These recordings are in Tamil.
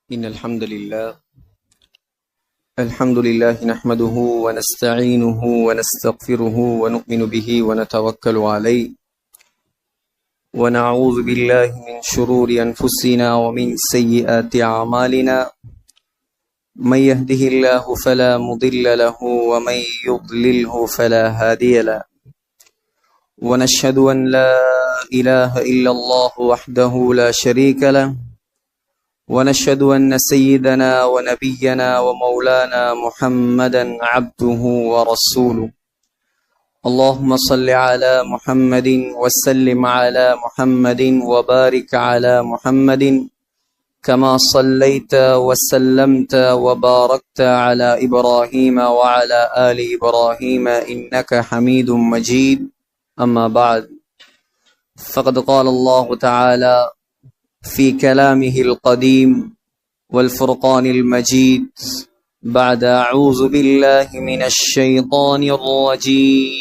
إن الحمد لله نحمده ونستعينه ونستغفره ونؤمن به ونتوكل عليه ونعوذ بالله من شرور أنفسنا ومن سيئات أعمالنا من يهده الله فلا مضل له ومن يضلله فلا هادي له ونشهد أن لا إله إلا الله وحده لا شريك له ونشهد أن سيدنا ونبينا ومولانا محمدا عبده ورسوله اللهم صل على محمد وسلم على محمد وبارك على محمد كما صليت وسلمت وباركت على إبراهيم وعلى آل إبراهيم إنك حميد مجيد أما بعد فقد قال الله تعالى في كلامه القديم والفرقان المجيد بعد أعوذ بالله من الشيطان الرجيم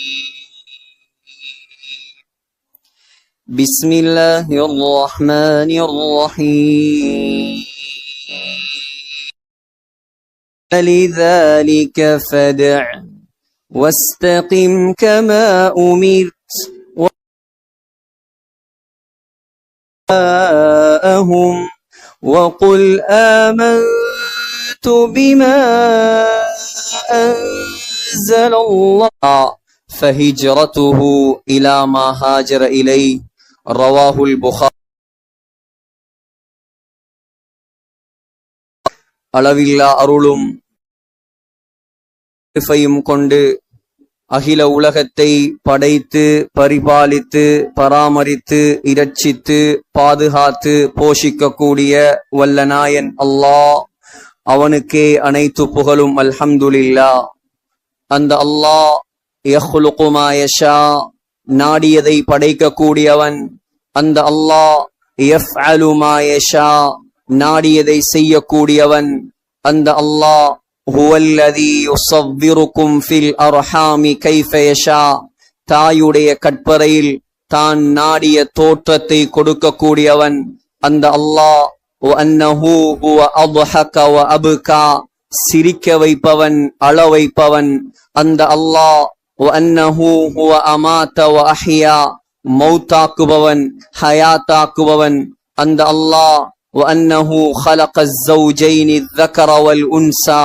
بسم الله الرحمن الرحيم لذلك فادع واستقم كما أمرت وقل آمنت بما أنزل الله فهجرته إلى ما هاجر إليه رواه البخاري. அளவில்லா அருளும் கொண்டு அகில உலகத்தை படைத்து பரிபாலித்து பராமரித்து இரட்சித்து பாதுகாத்து போஷிக்கக்கூடிய வல்லநாயன் அல்லாஹ், அவனுக்கே அனைத்து புகழும். அல்ஹம்துலில்லாஹ். அந்த அல்லாஹ் யஹ்லுகு மா யஷா, நாடியதை படைக்கக்கூடியவன். அந்த அல்லாஹ் யஃஅலு மா யஷா, நாடியதை செய்யக்கூடியவன். அந்த அல்லாஹ் ஹுவல்லதீ யுஸவ்விருக்கும் ஃபில் அர்ஹாமி கைஃப யஷா, தாயுடைய கற்பறையில் தான் நாடிய தோற்றத்தை கொடுக்கக்கூடியவன். அந்த அல்லாஹ் வஅன்னஹு ஹுவ அத்ஹக வ அப்கா, சிரிக்க வைப்பவன் அழ வைப்பவன். அந்த அல்லாஹ் வஅன்னஹு ஹுவ அமாத வ அஹ்யா, மௌத்தாக்குபவன் ஹயாத்தாக்குபவன். அந்த அல்லாஹ் வஅன்னஹு ஹலகஸ் ஸௌஜைனி الذكر والأنثى,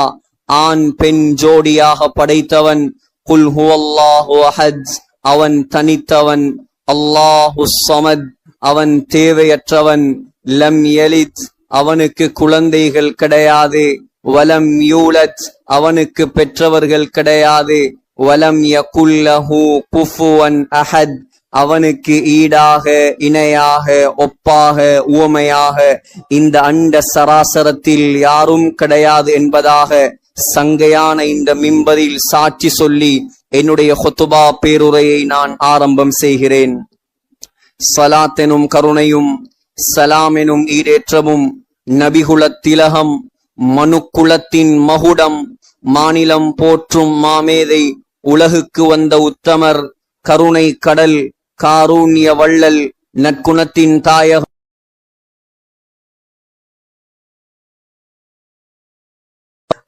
ஆண் பெண் ஜோடியாக படைத்தவன். குல் ஹுவல்லாஹு அஹத், அவன் தனித்தவன். அல்லாஹு ஸமத், அவன் தேவையற்றவன். லம் யலித், அவனுக்கு குழந்தைகள் கிடையாது. வலம் யூலத், அவனுக்கு பெற்றவர்கள் கிடையாது. வலம் யகுல் லஹு குஃபுவன் அஹத், அவனுக்கு ஈடாக இணையாக ஒப்பாக உவமையாக இந்த அண்ட சராசரத்தில் யாரும் கிடையாது என்பதாக சங்கையான இந்த மிம்பரில் சாட்சி சொல்லி என்னுடைய ஹுத்பா பேருரையை நான் ஆரம்பம் செய்கிறேன். ஸலாத் எனும் கருணையும் சலாம் எனும் ஈடேற்றமும் நபிகுலத் திலகம் மனுக்குலத்தின் மகுடம் மாநிலம் போற்றும் மாமேதை உலகுக்கு வந்த உத்தமர் கருணை கடல் காரூண்ய வள்ளல் நற்குணத்தின் தாயகம்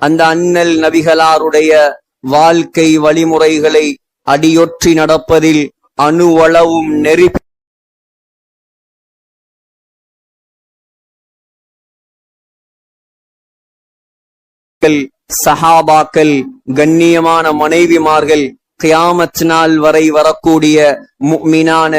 அந்த அண்ணல் நபிகளாருடைய வாழ்க்கை வழிமுறைகளை அடியொற்றி நடப்பதில் அணுவளவும் நெறி சஹாபாக்கள், கண்ணியமான மனைவிமார்கள், கியாமத் நாள் வரை வரக்கூடிய முஃமினான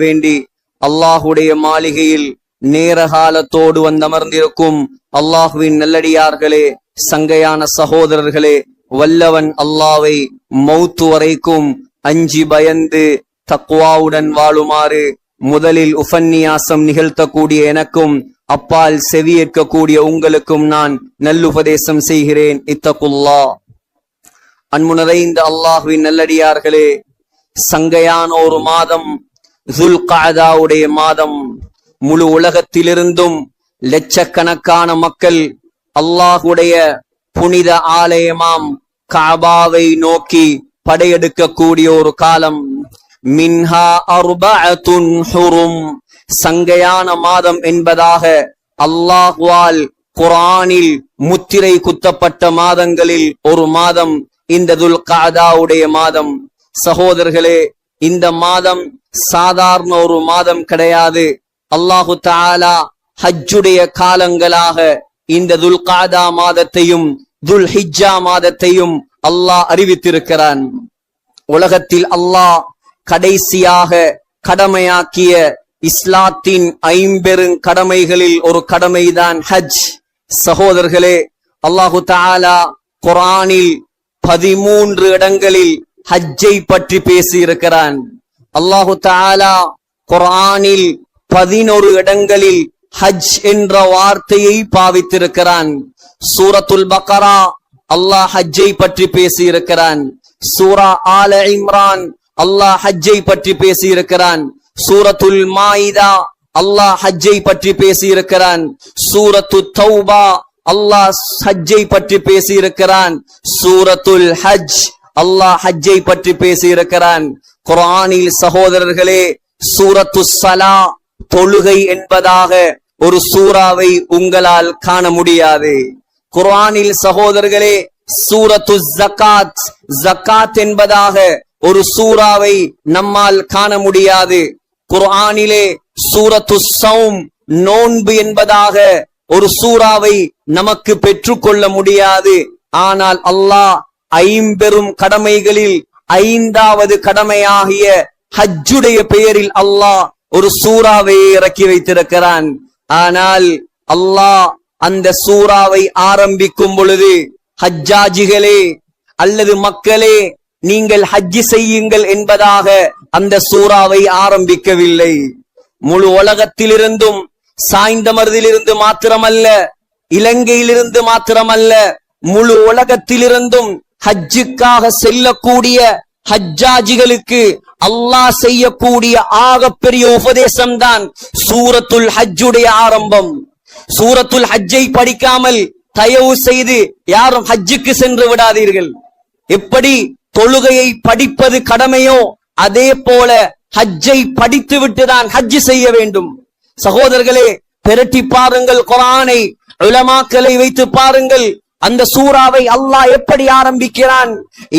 வேண்டி அல்லாஹுடைய மாளிகையில் நேரகாலத்தோடு வந்தமர்ந்திருக்கும் அல்லாஹுவின் நல்லடியார்களே, சங்கையான சகோதரர்களே, வல்லவன் அல்லாவை மௌத்து வரைக்கும் அஞ்சி பயந்து தக்வாவுடன் வாழுமாறு முதலில் உபன்னியாசம் நிகழ்த்தக்கூடிய எனக்கும் அப்பால் செவியேற்கக்கூடிய உங்களுக்கும் நான் நல்லுபதேசம் செய்கிறேன். இத்தகுல்லாஹ். அன்பு நிறைந்த அல்லாஹுவின் நல்லடியார்களே, சங்கையான ஒரு மாதம் ذுல்கஅதாவுடைய மாதம். முழு உலகத்திலிருந்தும் லட்சக்கணக்கான மக்கள் அல்லாஹுடைய புனித ஆலயமாம் கஅபாவை நோக்கி படையெடுக்கக்கூடிய ஒரு காலம். மின்ஹா அர்பஅத்துன் ஹுரும், சங்கையான மாதம் என்பதாக அல்லாஹ்வால் குர்ஆனில் முத்திரை குத்தப்பட்ட மாதங்களில் ஒரு மாதம் இந்த துல் கஅதாவுடைய மாதம். சகோதரர்களே, இந்த மாதம் சாதாரண ஒரு மாதம் கிடையாது. அல்லாஹு தஆலா ஹஜ்ஜுடைய காலங்களாக இந்த துல் கஅதா மாதத்தையும் துல் ஹிஜ்ஜா மாதத்தையும் அல்லாஹ் அறிவித்திருக்கிறான். உலகத்தில் அல்லாஹ் கடைசியாக கடமையாக்கிய இஸ்லாத்தின் ஐம்பெரும் கடமைகளில் ஒரு கடமைதான் ஹஜ். சகோதரர்களே, அல்லாஹு தஆலா குர்ஆனில் 13 இடங்களில் ஹஜ்ஜை பற்றி பேசி இருக்கிறான். அல்லாஹு தஆலா குர்ஆனில் 11 இடங்களில் ஹஜ் என்ற வார்த்தையை பாவித்திருக்கிறான். சூரத்துல் பக்ரா அல்லாஹ் ஹஜ்ஜை பற்றி பேசி இருக்கிறான். சூரா ஆல இம்ரான் அல்லாஹ் ஹஜ்ஜை பற்றி பேசி இருக்கிறான். சூரத்துல் மாயிதா அல்லாஹ் ஹஜ்ஜை பற்றி பேசி இருக்கிறான். சூரத்து தௌபா அல்லாஹ் ஹஜ்ஜை பற்றி பேசி இருக்கிறான். சூரத்துல் ஹஜ் அல்லாஹ் ஹஜ்ஜை பற்றி பேசி இருக்கிறான். குர்ஆனில் சகோதரர்களே, சூரத்து ஸலா தொழுகை என்பதாக ஒரு சூறாவை உங்களால் காண முடியாது. குர்ஆனில் சகோதரர்களே, சூரத்து ஜகாத், ஜகாத் என்பதாக ஒரு சூறாவை நம்மால் காண முடியாது. குர்ஆனிலே சூரத்து ஸௌம், நோன்பு என்பதாக ஒரு சூறாவை நமக்கு பெற்றுக்கொள்ள முடியாது. ஆனால் அல்லாஹ் ஐம்பெரும் கடமைகளில் 5வது கடமையாகிய ஹஜ்ஜுடைய பெயரில் அல்லாஹ் ஒரு சூறாவை இறக்கி வைத்திருக்கிறான். ஆனால் அல்லாஹ் அந்த சூறாவை ஆரம்பிக்கும் பொழுது, ஹஜ்ஜாஜிகளே அல்லது மக்களே நீங்கள் ஹஜ்ஜி செய்யுங்கள் என்பதாக அந்த சூறாவை ஆரம்பிக்கவில்லை. முழு உலகத்திலிருந்தும், சாய்ந்தமருதிலிருந்து மாத்திரமல்ல, இலங்கையிலிருந்து மாத்திரமல்ல, முழு உலகத்திலிருந்தும் ஹஜ்ஜுக்காக செல்லக்கூடிய ஹஜ்ஜாஜிகளுக்கு அல்லாஹ் செய்யக்கூடிய ஆகப்பெரிய உபதேசம் தான் சூரத்துல் ஹஜ்ஜுடைய ஆரம்பம். சூரத்துல் ஹஜ்ஜை படிக்காமல் தயவு செய்து யாரும் ஹஜ்ஜுக்கு சென்று விடாதீர்கள். எப்படி தொழுகையை படிப்பது கடமையோ அதே போல ஹஜ்ஜை படித்து விட்டுதான் ஹஜ் செய்ய வேண்டும். சகோதரர்களே, பெரட்டி பாருங்கள் குர்ஆனை, உலமாக்களை வைத்து பாருங்கள். அந்த சூறாவை அல்லாஹ் எப்படி ஆரம்பிக்கிறான்?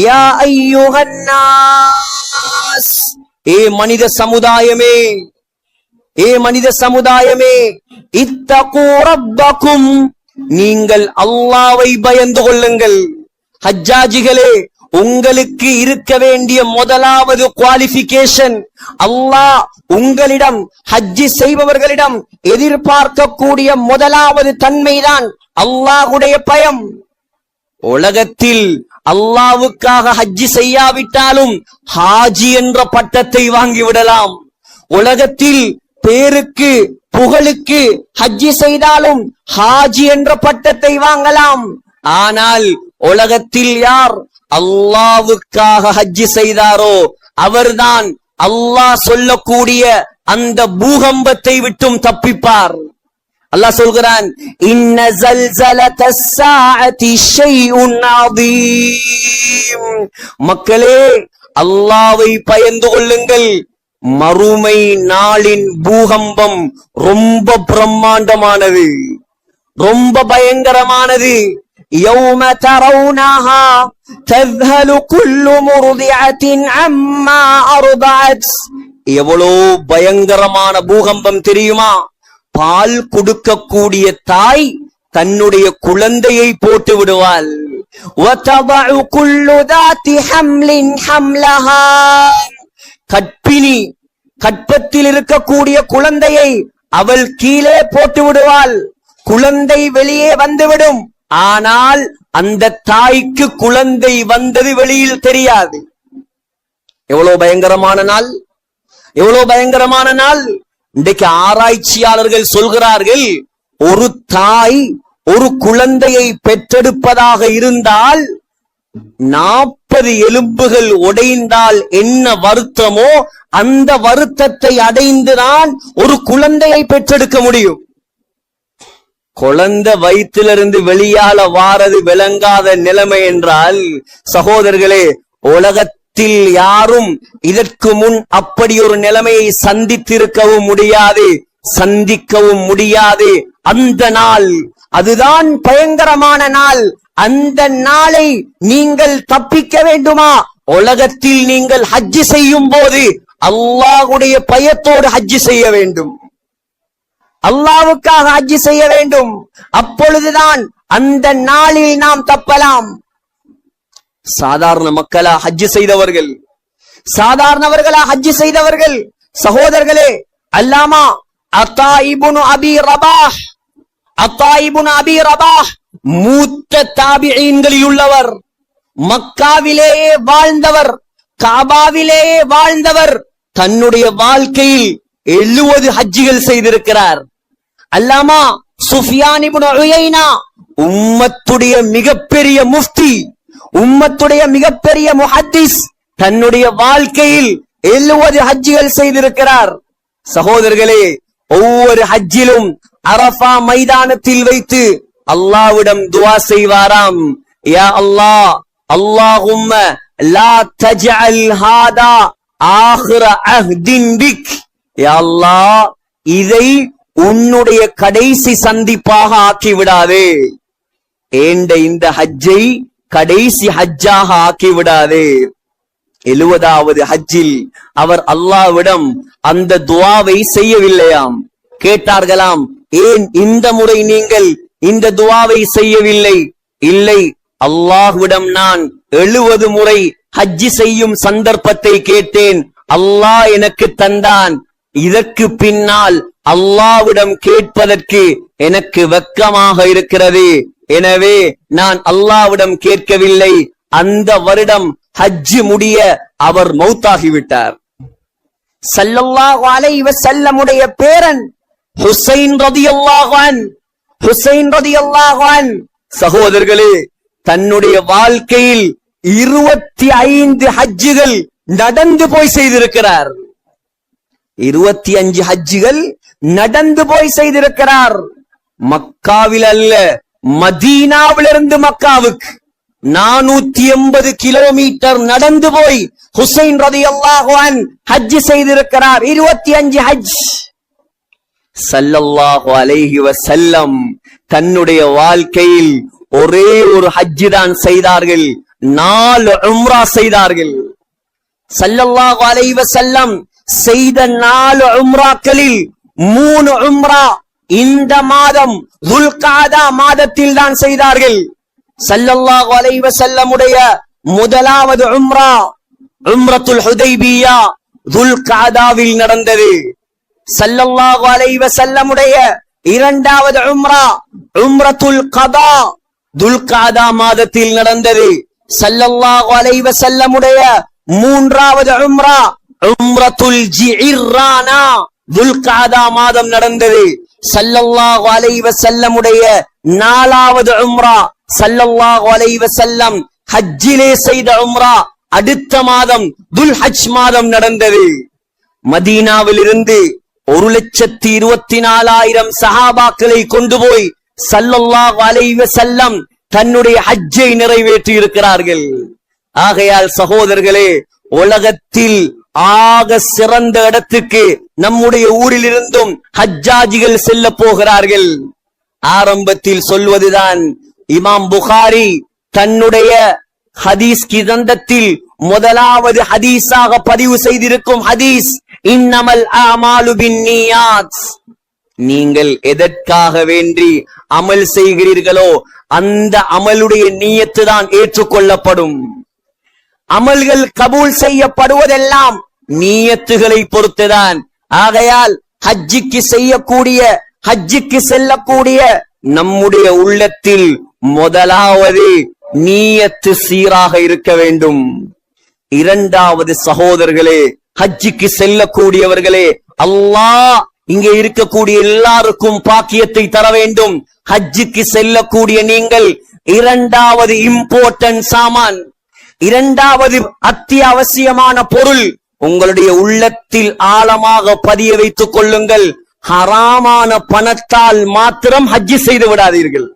யா அய்யுஹன் நாஸ், ஏ மனித சமுதாயமே, ஏ மனித சமுதாயமே, இத்தகு ரப்பக்கும், நீங்கள் அல்லாஹ்வை பயந்து கொள்ளுங்கள். ஹஜ்ஜாஜிகளே, உங்களுக்கு இருக்க வேண்டிய முதலாவது குவாலிஃபிகேஷன், அல்லாஹ் உங்களிடம் ஹஜ்ஜி செய்பவர்களிடம் எதிர்பார்க்கக்கூடிய முதலாவது தன்மைதான் அல்லாஹ்வுடைய பயம். உலகத்தில் அல்லாஹ்வுக்காக ஹஜ்ஜி செய்யாவிட்டாலும் ஹாஜி என்ற பட்டத்தை வாங்கிவிடலாம். உலகத்தில் பேருக்கு புகழுக்கு ஹஜ்ஜி செய்தாலும் ஹாஜி என்ற பட்டத்தை வாங்கலாம். ஆனால் உலகத்தில் யார் அல்லாஹ்வுக்காக ஹஜ்ஜி செய்தாரோ அவர்தான் அல்லாஹ் சொல்லக்கூடிய அந்த பூகம்பத்தை விட்டும் தப்பிப்பார். அல்லாஹ் சொல்கிறான், இன்ன ஸல்ஸலத்தஸ் ஸாஅத்தி ஷைஉன் அதீம். மக்களே, அல்லாஹ்வை பயந்து கொள்ளுங்கள். மறுமை நாளின் பூகம்பம் ரொம்ப பிரம்மாண்டமானது, ரொம்ப பயங்கரமானது. யௌம தரவுனஹா தذهل كل مرضعة عما أرضعت. எவ்வளோ பயங்கரமான பூகம்பம் தெரியுமா? பால் கொடுக்கக்கூடிய தாய் தன்னுடைய குழந்தையை போட்டு விடுவாள். وتضع كل ذات حمل حملها. கற்பிணி கற்பத்தில் இருக்கக்கூடிய குழந்தையை அவள் கீழே போட்டு விடுவாள். குழந்தை வெளியே வந்துவிடும். ஆனால் அந்த தாய்க்கு குழந்தை வந்தது வெளியில் தெரியாது. எவ்வளவு பயங்கரமான நாள், எவ்வளவு பயங்கரமான நாள். இன்றைக்கு ஆராய்ச்சியாளர்கள் சொல்கிறார்கள், ஒரு தாய் ஒரு குழந்தையை பெற்றெடுப்பதாக இருந்தால் 40 எலும்புகள் உடைந்தால் என்ன வருத்தமோ அந்த வருத்தத்தை அடைந்துதான் ஒரு குழந்தையை பெற்றெடுக்க முடியும். குழந்தை வயிற்றிலிருந்து வெளியால வாரது விளங்காத நிலைமை என்றால் சகோதரர்களே, உலகத்தில் யாரும் இதற்கு முன் அப்படி ஒரு நிலைமையை சந்தித்திருக்கவும் முடியாது, சந்திக்கவும் முடியாது. அந்த நாள், அதுதான் பயங்கரமான நாள். அந்த நாளை நீங்கள் தப்பிக்க வேண்டுமா? உலகத்தில் நீங்கள் ஹஜ் செய்யும் போது அல்லாஹ்வுடைய பயத்தோடு ஹஜ் செய்ய வேண்டும், அல்லாஹ்வுக்காக ஹஜ் செய்ய வேண்டும். அப்பொழுதுதான் அந்த நாளில் நாம் தப்பலாம். சாதாரண மக்களா ஹஜ் செய்தவர்கள், சாதாரணவர்களா ஹஜ் செய்தவர்கள் சகோதரர்களே, அல்லாமா அத்தா இப்னு அபி ரபாஹ், அத்தா இப்னு அபி ரபாஹ் மூத்த தாபிஈன்களில் உள்ளவர், மக்காவிலேயே வாழ்ந்தவர், காபாவிலேயே வாழ்ந்தவர். தன்னுடைய வாழ்க்கையில் 70 ஹஜ்ஜிகள் செய்திருக்கிறார். அல்லாமா சுஃபியான் இப்னு உயைனா உம்மத்துடைய மிகப்பெரிய முஃப்தி, உம்மத்துடைய மிகப்பெரிய முஹத்திஸ், தன்னுடைய வாழ்க்கையில் 70 ஹஜ்ஜிகள் செய்திருக்கிறார். சகோதரர்களே, ஒவ்வொரு ஹஜ்ஜிலும் அரஃபா மைதானத்தில் வைத்து அல்லாஹ்விடம் துஆ செய்வாராம். யா அல்லாஹ், அல்லாஹும்ம லா தஜ்அல் ஹாதா ஆகிர அஹ்தின் பிக். யா அல்லாஹ், இதை உன்னுடைய கடைசி சந்திப்பாக ஆக்கி விடாதே, ஏண்ட இந்த ஹஜ்ஜை கடைசி ஹஜ்ஜாக ஆக்கி விடாதே. 70வது ஹஜ்ஜில் அவர் அல்லாஹ்விடம் அந்த துஆவை செய்யவில்லையாம். கேட்டார்களாம், ஏன் இந்த முறை நீங்கள் இந்த துஆவை செய்யவில்லை? இல்லை, அல்லாஹ்விடம் நான் 70 முறை ஹஜ் செய்யும் சந்தர்ப்பத்தை கேட்டேன், அல்லாஹ் எனக்கு தந்தான். இதற்கு பின்னால் அல்லாஹ்விடம் கேட்பதற்கு எனக்கு வெட்கமாக இருக்கிறது, எனவே நான் அல்லாஹ்விடம் கேட்கவில்லை. அந்த வருடம் ஹஜ் முடிய அவர் மௌத்தாகிவிட்டார். ஸல்லல்லாஹு அலைஹி வஸல்லமுடைய பேரன் ஹுசைன் ரலியல்லாஹு அன்ஹு, ஹுசைன் ரலியல்லாஹு அன்ஹு சகோதரர்களே, தன்னுடைய வாழ்க்கையில் 25 ஹஜ்ஜுகள் நடந்து போய் செய்திருக்கிறார். 25 ஹஜ்ஜுகள் நடந்து போய் செய்திருக்கிறார். மக்காவில் அல்ல, மதீனாவிலிருந்து மக்காவுக்கு 480 கிலோமீட்டர் நடந்து போய் ஹுசைன் ரலியல்லாஹு அன்ஹு ஹஜ் செய்திருக்கிறார். 25 ஹஜ். ஸல்லல்லாஹு அலைஹி வஸல்லம் தன்னுடைய வாழ்க்கையில் ஒரே ஒரு ஹஜ் தான் செய்தார்கள், 4 உம்ரா செய்தார்கள். ஸல்லல்லாஹு அலைஹி வஸல்லம் செய்த 4 உம்ராக்களில் 3 உம்ரா இந்த மாதம் துல்காதா மாதத்தில் தான் செய்தார்கள். ஸல்லல்லாஹு அலைஹி வஸல்லமுடைய முதலாவது உம்ரா உம்ரத்துல் ஹுதைபியா துல்காதாவில் நடந்தது. ஸல்லல்லாஹு அலைஹி வஸல்லமுடைய இரண்டாவது உம்ரா உம்ரத்துல் கதா துல்காதா மாதத்தில் நடந்தது. ஸல்லல்லாஹு அலைஹி வஸல்லமுடைய மூன்றாவது உம்ரா உம்ரத்துல் ஜிஇர்ரானா துல்காதா மாதம் நடந்தது. ஸல்லல்லாஹு அலைஹி வஸல்லமுடைய நாலாவது உம்ரா ஸல்லல்லாஹு அலைஹி வஸல்லம் ஹஜ்ஜிலே செய்த உம்ரா அடுத்த மாதம் துல்ஹஜ் மாதம் நடந்தது. மதீனாவில் இருந்து 1,24,000 சஹாபாக்களை கொண்டு போய் ஸல்லல்லாஹு அலைஹி வஸல்லம் தன்னுடைய ஹஜ்ஜை நிறைவேற்றி இருக்கிறார்கள். ஆகையால் சகோதரர்களே, உலகத்தில் ஆக சிறந்த இடத்துக்கு நம்முடைய ஊரில் இருந்தும் ஹஜ்ஜாஜிகள் செல்ல போகிறார்கள். ஆரம்பத்தில் சொல்வதுதான் இமாம் புகாரி தன்னுடைய ஹதீஸ் கிரந்தத்தில் முதலாவது ஹதீஸாக பதிவு செய்திருக்கும் ஹதீஸ், இன்னமல் அமாலு பின்னியாத். நீங்கள் எதற்காக வேண்டி அமல் செய்கிறீர்களோ அந்த அமலுடைய நியத்து தான் ஏற்றுக்கொள்ளப்படும். அமல்கள் கபூல் செய்யப்படுவதெல்லாம் நியத்துகளை பொறுத்துதான். ஆகையால் ஹஜ்ஜிக்கு செய்யக்கூடிய, ஹஜ்ஜிக்கு செல்லக்கூடிய நம்முடைய உள்ளத்தில் முதலாவது நியத்து சீராக இருக்க வேண்டும். இரண்டாவது சகோதரர்களே, ஹஜ்ஜிக்கு செல்லக்கூடியவர்களே, அல்லாஹ் இங்கே இருக்கக்கூடிய எல்லாருக்கும் பாக்கியத்தை தர வேண்டும். ஹஜ்ஜிக்கு செல்லக்கூடிய நீங்கள் இரண்டாவது இம்பார்ட்டன்ட் சாமான், இரண்டாவது அத்தியாவசியமான பொருள் உங்களுடைய உள்ளத்தில் ஆழமாக பதிய வைத்துக் கொள்ளுங்கள். ஹராமான பணத்தால் மாத்திரம் ஹஜ்ஜி செய்து விடாதீர்கள்.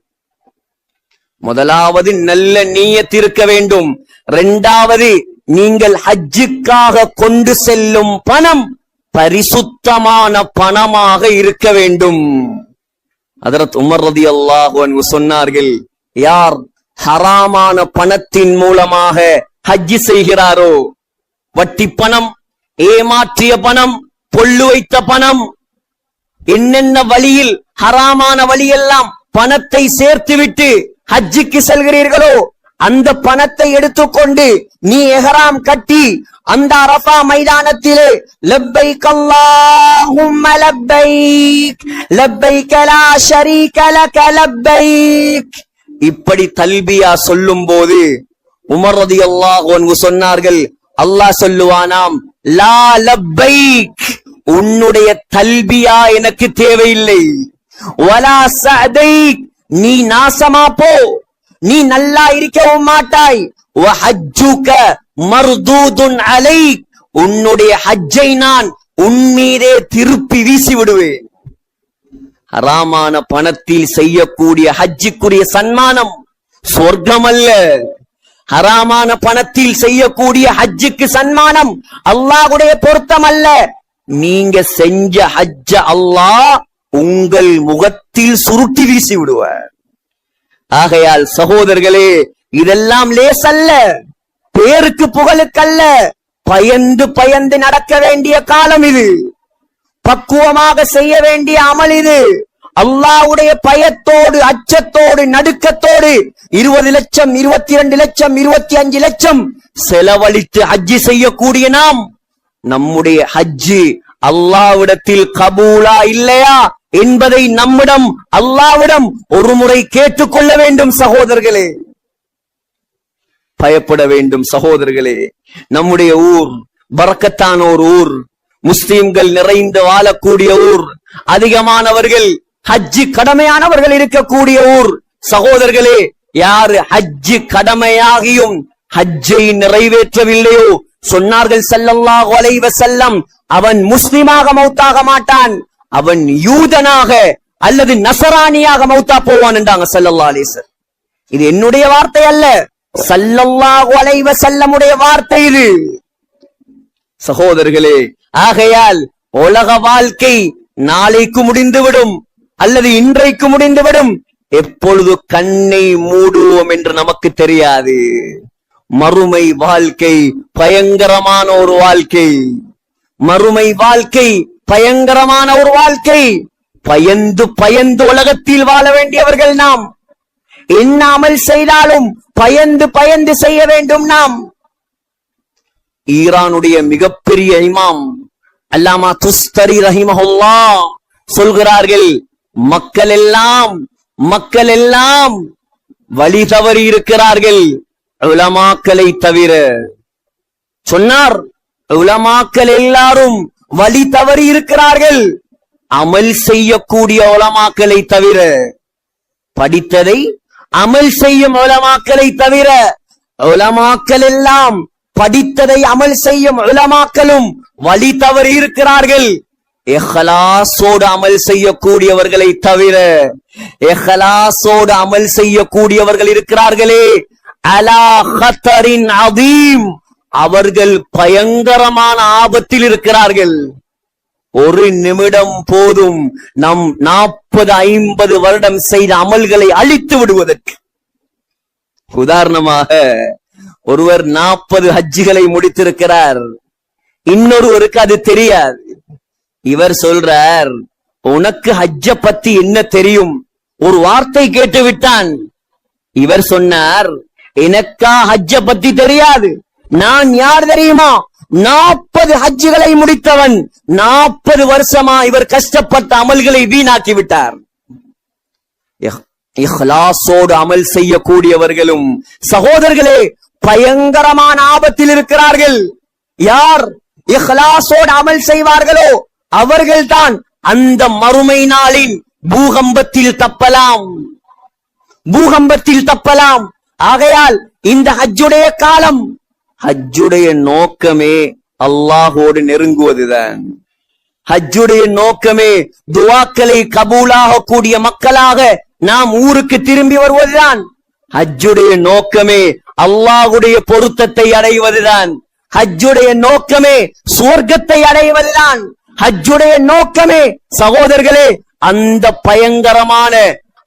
முதலாவது நல்ல நீயத் இருக்க வேண்டும். இரண்டாவது, நீங்கள் ஹஜ்ஜுக்காக கொண்டு செல்லும் பணம் பரிசுத்தமான பணமாக இருக்க வேண்டும். ஹஜ்ரத் உமர் ரலியல்லாஹு அன்ஹு சொன்னார்கள், யார் ஹராமான பணத்தின் மூலமாக ஹஜ்ஜி செய்கிறாரோ, வட்டி பணம், ஏமாற்றிய பணம், பொல்லு வைத்த பணம், என்னென்ன வழியில் ஹராமான வழியெல்லாம் பணத்தை சேர்த்துவிட்டு ஹஜ்ஜுக்கு செல்கிறீர்களோ, அந்த பணத்தை எடுத்துக்கொண்டு நீ எஹ்ராம் கட்டி அந்த அரஃபா மைதானத்திலே லப்பைக் அல்லாஹும்ம லப்பைக் லப்பைக் லா ஷரீக லக லப்பைக் இப்படி தல்பியா சொல்லும் போது உமர் ரலியல்லாஹு அன்ஹு சொன்னார்கள், அல்லாஹ் சொல்லுவானாம், லா லப்பைக், உன்னுடைய தல்பியா எனக்கு தேவையில்லை. வலா சஅதைக், நீ நாசமா போ, நீ நல்லா இருக்கவும் மாட்டாய். வஹஜ்ஜுக மர்தூதுன் அலைக், உன்னுடைய ஹஜ்ஜை நான் உன்மீதே திருப்பி வீசி விடுவேன். ஹராமான பணத்தில் செய்யக்கூடிய ஹஜ்ஜுக்குரிய சன்மானம் சொர்க்கம் அல்ல. ஹராமான பணத்தில் செய்யக்கூடிய ஹஜ்ஜுக்கு சன்மானம் அல்லாஹ்வுடைய பொருத்தம் அல்ல. நீங்க செஞ்ச ஹஜ்ஜ அல்லாஹ் உங்கள் முகத்தில் சுருட்டி வீசி விடுவார். ஆகையால் சகோதரர்களே, இதெல்லாம் லேசல்ல, பேருக்கு புகழுக்கல்ல, பயந்து பயந்து நடக்க வேண்டிய காலம் இது. பக்குவமாக செய்ய வேண்டிய அமல் இது. அல்லாஹ்வுடைய பயத்தோடு, அச்சத்தோடு, நடுக்கத்தோடு 20 லட்சம், 22 லட்சம், 25 லட்சம் செலவழித்து ஹஜ்ஜி செய்யக்கூடிய நாம், நம்முடைய ஹஜ்ஜி அல்லாஹ்விடத்தில் கபூலா இல்லையா என்பதை நம்மிடம் அல்லாஹ்விடம் ஒரு முறை கேட்டுக்கொள்ள வேண்டும் சகோதரர்களே. பயப்பட வேண்டும் சகோதரர்களே. நம்முடைய ஊர் பரக்கத்தான ஒரு ஊர், முஸ்லிம்கள் நிறைந்து வாழக்கூடிய ஊர், அதிகமானவர்கள் ஹஜ்ஜி கடமையானவர்கள் இருக்கக்கூடிய ஊர். சகோதரர்களே, யாரு ஹஜ்ஜி கடமையாகியும் ஹஜ்ஜை நிறைவேற்றவில்லையோ, சொன்னார்கள் ஸல்லல்லாஹு அலைஹி வஸல்லம், அவன் முஸ்லிமாக மௌத்தாக மாட்டான், அவன் யூதனாக அல்லது நசரானியாக மௌத்தா போவான் என்றாங்க ஸல்லல்லாஹு அலைஹி வஸல்லம். இது என்னுடைய வார்த்தை அல்ல, ஸல்லல்லாஹு அலைஹி வஸல்லமுடைய வார்த்தை இது சகோதரர்களே. ஆகையால் உலக வாழ்க்கை நாளைக்கு முடிந்துவிடும் அல்லது இன்றைக்கு முடிந்துவிடும். எப்பொழுது கண்ணை மூடுவோம் என்று நமக்கு தெரியாது. மறுமை வாழ்க்கை பயங்கரமான ஒரு வாழ்க்கை. மறுமை வாழ்க்கை பயங்கரமான ஒரு வாழ்க்கை. பயந்து பயந்து உலகத்தில் வாழ வேண்டியவர்கள் நாம். என்ன அமல் செய்தாலும் பயந்து பயந்து செய்ய வேண்டும் நாம். ஈரானுடைய மிகப்பெரிய இமாம் அல்லாமா துஸ்தரி ரஹிமஹுல்லாஹ் சொல்கிறார்கள், மக்கள் எல்லாம் வழி தவறி இருக்கிறார்கள் உலமாக்களை தவிர. சொன்னார், உலமாக்கள் எல்லாரும் வழி தவறி இருக்கிறார்கள் அமல் செய்யக்கூடிய உலமாக்களை தவிர. படித்ததை அமல் செய்யும் உலமாக்களை தவிர. உலமாக்கள் எல்லாம் படித்ததை அமல் செய்யும் உலமாக்களும் வழி தவறி இருக்கிறார்கள் இஹ்லாஸோடு அமல் செய்யக்கூடியவர்களை தவிர. இஹ்லாஸோடு அமல் செய்யக்கூடியவர்கள் இருக்கிறார்களே, அலா ஹத்தரின் அதீம், அவர்கள் பயங்கரமான ஆபத்தில் இருக்கிறார்கள். ஒரு நிமிடம் போதும் நம் 40-50 வருடம் செய்த அமல்களை அழித்து விடுவதற்கு. உதாரணமாக, ஒருவர் 40 ஹஜ்ஜுகளை முடித்திருக்கிறார், இன்னொருவருக்கு அது தெரியாது. இவர் சொல்றார், உனக்கு ஹஜ்ஜ பத்தி என்ன தெரியும்? ஒரு வார்த்தை கேட்டு விட்டான். இவர் சொன்னார், எனக்கா ஹஜ்ஜ பத்தி தெரியாது, நான் யார் தெரியுமா? 40 ஹஜ்ஜுகளை முடித்தவன். 40 வருஷமா இவர் கஷ்டப்பட்ட அமல்களை வீணாக்கி விட்டார். இஹ்லாஸோடு அமல் செய்யக்கூடியவர்களும் சகோதரர்களே பயங்கரமான ஆபத்தில் இருக்கிறார்கள். யார் இஹ்லாஸோடு அமல் செய்வார்களோ அவர்கள்தான் அந்த மறுமை நாளின் பூகம்பத்தில் தப்பலாம். பூகம்பத்தில் தப்பலாம். ஆகையால் இந்த ஹஜ்ஜுடைய காலம், ஹஜ்ஜுடைய நோக்கமே அல்லாஹோடு நெருங்குவதுதான். ஹஜ்ஜுடைய நோக்கமே துஆக்களை கபூலாக கூடிய மக்களாக நாம் ஊருக்கு திரும்பி வருவதுதான். ஹஜ்ஜுடைய நோக்கமே அல்லாஹ்வுடைய பொருத்தத்தை அடைவதுதான். ஹஜ்ஜுடைய நோக்கமே சுவர்க்கத்தை அடைவதுதான். ஹஜ்ஜுடைய நோக்கமே சகோதரர்களே அந்த பயங்கரமான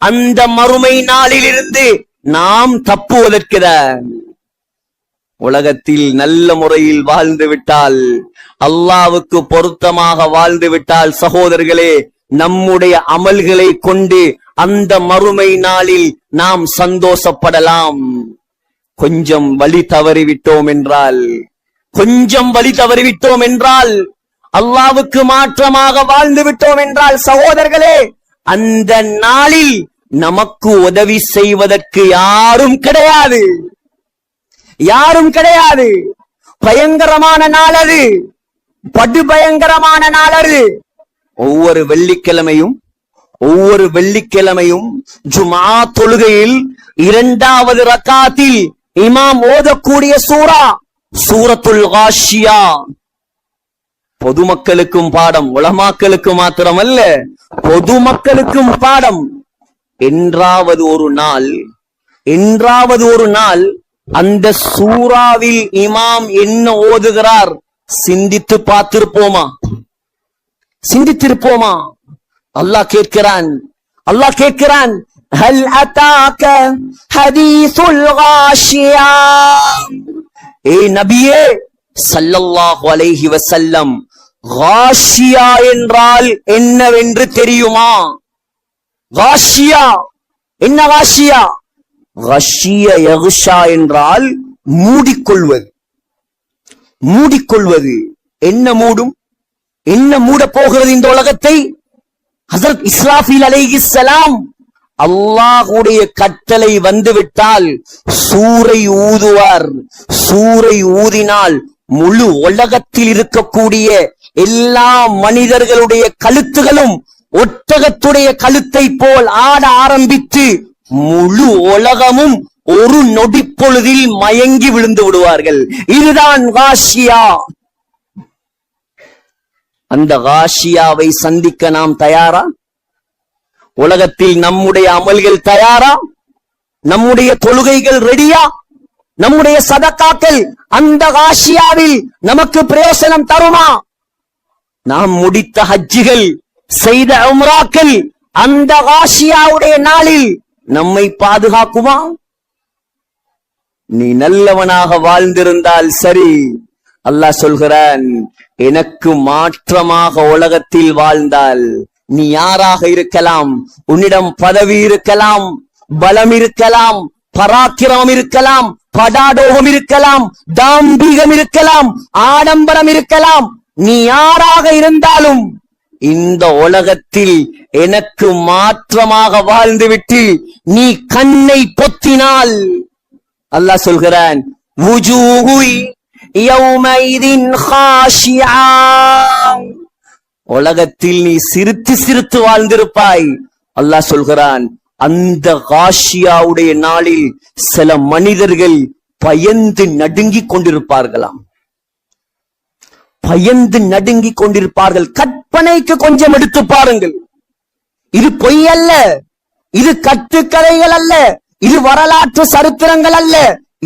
அந்த மறுமை நாளிலிருந்து நாம் தப்புவதற்குதான். உலகத்தில் நல்ல முறையில் வாழ்ந்து விட்டால், அல்லாஹ்வுக்கு பொருத்தமாக வாழ்ந்து விட்டால் சகோதரர்களே, நம்முடைய அமல்களை கொண்டு அந்த மறுமை நாளில் நாம் சந்தோஷப்படலாம். கொஞ்சம் வழி தவறிவிட்டோம் என்றால், அல்லாஹ்வுக்கு மாற்றமாக வாழ்ந்து விட்டோம் என்றால் சகோதரர்களே, அந்த நாளில் நமக்கு உதவி செய்வதற்கு யாரும் கிடையாது. பயங்கரமான நாள் அது, படுபயங்கரமான நாள் அது. ஒவ்வொரு வெள்ளிக்கிழமையும் ஜுமா தொழுகையில் 2வது ரக்காத்தில் இமாம் ஓதக்கூடிய சூரத்துல் காஷியா. பொதுமக்களுக்கும் பாடம், உலமாக்களுக்கு மாத்திரமல்ல, பொதுமக்களுக்கும் பாடம். என்றாவது ஒரு நாள் அந்த சூறாவில் இமாம் என்ன ஓதுகிறார் சிந்தித்து பார்த்திருப்போமா? அல்லாஹ் கேட்கிறான், ஹல் அதாக ஹதீசுல் காஷியா. ஏய் நபியே ஸல்லல்லாஹு அலைஹி வஸல்லம், காஷியா என்றால் என்னவென்று தெரியுமா? காஷியா என்ன? காஷியா யக்ஷா என்றால் மூடிக்கொள்வது. என்ன மூட போகிறது இந்த உலகத்தை? ஹஜ்ரத் இஸ்ராஃபீல் அலைஹிஸ்ஸலாம் அல்லாஹ்வுடைய கட்டளை வந்துவிட்டால் சூரை ஊதுவார். சூரை ஊதினால் முழு உலகத்தில் இருக்கக்கூடிய எல்லா மனிதர்களுடைய கழுத்துகளும் ஒட்டகத்துடைய கழுத்தை போல் ஆட ஆரம்பித்து முழு உலகமும் ஒரு நொடிப்பொழுதில் மயங்கி விழுந்து விடுவார்கள். இதுதான் காஷியா. அந்த காஷியாவை சந்திக்க நாம் தயாரா? உலகத்தில் நம்முடைய அமல்கள் தயாரா? நம்முடைய தொழுகைகள் ரெடியா? நம்முடைய சதக்காக்கள் அந்த காஷியாவில் நமக்கு பிரயோசனம் தருமா? நாம் முடித்த ஹஜ்ஜுகள், செய்த உம்ராக்கள் அந்த காஷியாவுடைய நாளில் நம்மை பாதுகாக்குமா? நீ நல்லவனாக வாழ்ந்திருந்தால் சரி. அல்லாஹ் சொல்கிறான், எனக்கு மாற்றமாக உலகத்தில் வாழ்ந்தால் நீ யாராக இருக்கலாம், உன்னிடம் பதவி இருக்கலாம், பலம் இருக்கலாம், பராக்கிரமம் இருக்கலாம், படாடோகம் இருக்கலாம், தாம்பீகம் இருக்கலாம், ஆடம்பரம் இருக்கலாம், நீ யாராக இருந்தாலும் இந்த உலகத்தில் எனக்கு மாற்றமாக வாழ்ந்துவிட்டு நீ கண்ணை பொத்தினால் அல்லாஹ் சொல்கிறான், உலகத்தில் நீ சிரித்து வாழ்ந்திருப்பாய். அல்லாஹ் சொல்கிறான், அந்த காஷியாவுடைய நாளில் சில மனிதர்கள் பயந்து நடுங்கிக் கொண்டிருப்பார்கள். கற்பனைக்கு கொஞ்சம் எடுத்து பாருங்கள். இது பொய் அல்ல, இது கட்டுக்கதைகள் அல்ல, இது வரலாற்று சரித்திரங்கள் அல்ல,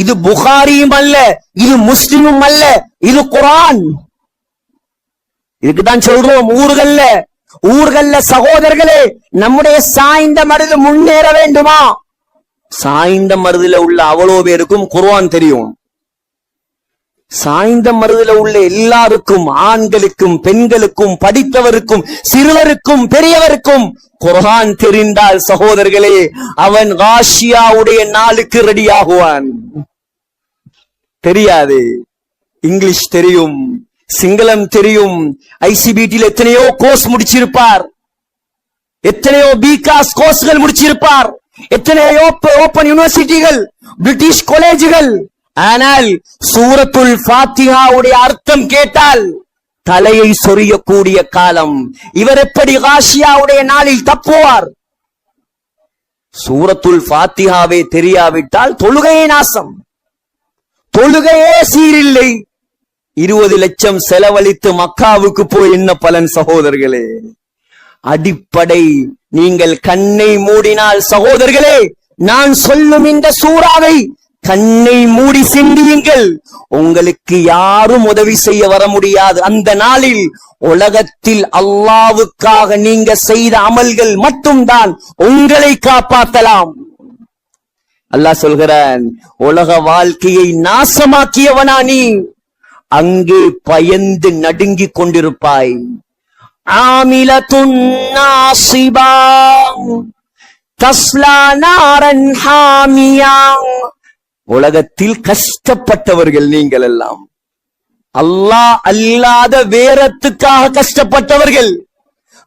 இது புகாரியும் அல்ல, இது முஸ்லிமும் அல்ல, இது குர்ஆன். இதுக்குதான் சொல்றோம், ஊர்கள்ல சகோதரர்களே, நம்முடைய சாய்ந்த மருது முன்னேற வேண்டுமா? சாய்ந்த மருதுல உள்ள அவ்வளவு பேருக்கும் குர்ஆன் தெரியும். சாய்ந்த மருதுல உள்ள எல்லாருக்கும், ஆண்களுக்கும் பெண்களுக்கும், படித்தவருக்கும் சிறுவருக்கும் பெரியவருக்கும் குர்ஆன் தெரிந்தால் சகோதரர்களே, அவன் காஷியாவுடைய நாளுக்கு ரெடி ஆகுவான். தெரியாது, இங்கிலீஷ் தெரியும், சிங்களம் தெரியும், ஐசிபிடியில் எத்தனையோ கோர்ஸ் முடிச்சிருப்பார், எத்தனையோ பிகாஸ் கோர்ஸ்கள் முடிச்சிருப்பார், எத்தனையோ ஓபன் யூனிவர்சிட்டிகள், பிரிட்டிஷ் காலேஜுகள். ஆனால் சூரத்துல் ஃபாத்திஹாவுடைய அர்த்தம் கேட்டால் தலையை சொரியக்கூடிய காலம். இவர் எப்படி காஷியாவுடைய நாளில் தப்புவார்? சூரத்துல் ஃபாத்திஹாவே தெரியாவிட்டால் தொழுகையே நாசம், தொழுகையே சீரில்லை. 20 லட்சம் செலவழித்து மக்காவுக்கு போய் என்ன பலன் சகோதரர்களே? அடிப்படை நீங்கள் கண்ணை மூடினால் சகோதரர்களே, நான் சொல்லும் இந்த சூறாவை கண்ணை மூடி சிந்தியுங்கள். உங்களுக்கு யாரும் உதவி செய்ய வர முடியாது. அந்த நாளில் உலகத்தில் அல்லாவுக்காக நீங்க செய்த அமல்கள் மட்டும்தான் உங்களை காப்பாற்றலாம். அல்லாஹ் சொல்கிறான், உலக வாழ்க்கையை நாசமாக்கியவனா நீ, அங்கே பயந்து நடுங்கிக் கொண்டிருப்பாய். ஆமிலத்துன் நாசிபா தஸ்லா நாரன் ஹாமியா. உலகத்தில் கஷ்டப்பட்டவர்கள் நீங்கள் எல்லாம், அல்லாஹ் அல்லாத வேறத்துக்காக கஷ்டப்பட்டவர்கள்,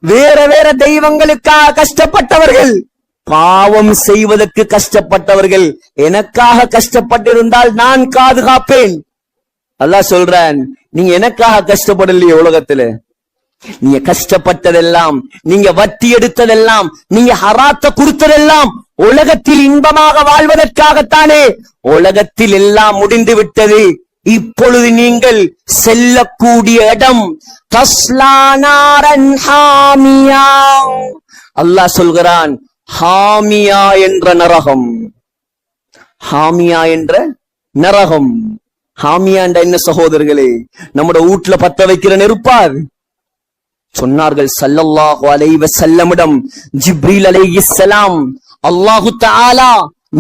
வேற தெய்வங்களுக்காக கஷ்டப்பட்டவர்கள், பாவம் செய்வதற்கு கஷ்டப்பட்டவர்கள். எனக்காக கஷ்டப்பட்டிருந்தால் நான் பாதுகாப்பேன். அல்லாஹ் சொல்றான், நீங்க எனக்காக கஷ்டப்படலையே உலகத்துல, நீங்க கஷ்டப்பட்டதெல்லாம், நீங்க வட்டி எடுத்ததெல்லாம், நீங்க ஹராத்த கொடுத்ததெல்லாம் உலகத்தில் இன்பமாக வாழ்வதற்காகத்தானே. உலகத்தில் எல்லாம் முடிந்து விட்டது. இப்பொழுது நீங்கள் செல்லக்கூடிய இடம் தஸ்லா நாரன் ஹாமியா. அல்லாஹ் சொல்கிறான், ஹாமியா என்ற நரகம். ஹாமியா என்ற நரகம். ஹாமியா என்ற என்ன சகோதரர்களே? நம்முடைய வீட்டுல பத்த வைக்கிற நெருப்பார். சொன்னார்கள் ஸல்லல்லாஹு அலைஹி வஸல்லமிடம் ஜிப்ரீல் அலைஹிஸ்ஸலாம், அல்லாஹு தஆலா